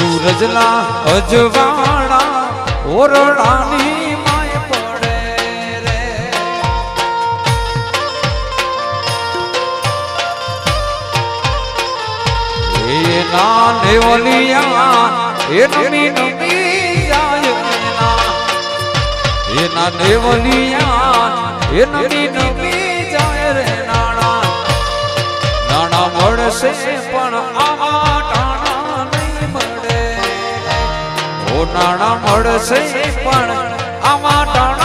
સૂરજના અજવાળા ઓરડાની માય પડે રે એના નેવલિયા એ નમી નમી જાય એના નેવલિયા એ નમી નમી જાય રે નાણા નાણા મળશે પણ આવા ટાણા નહીં મળે ઓ નાણા મળશે પણ આવા ટાણા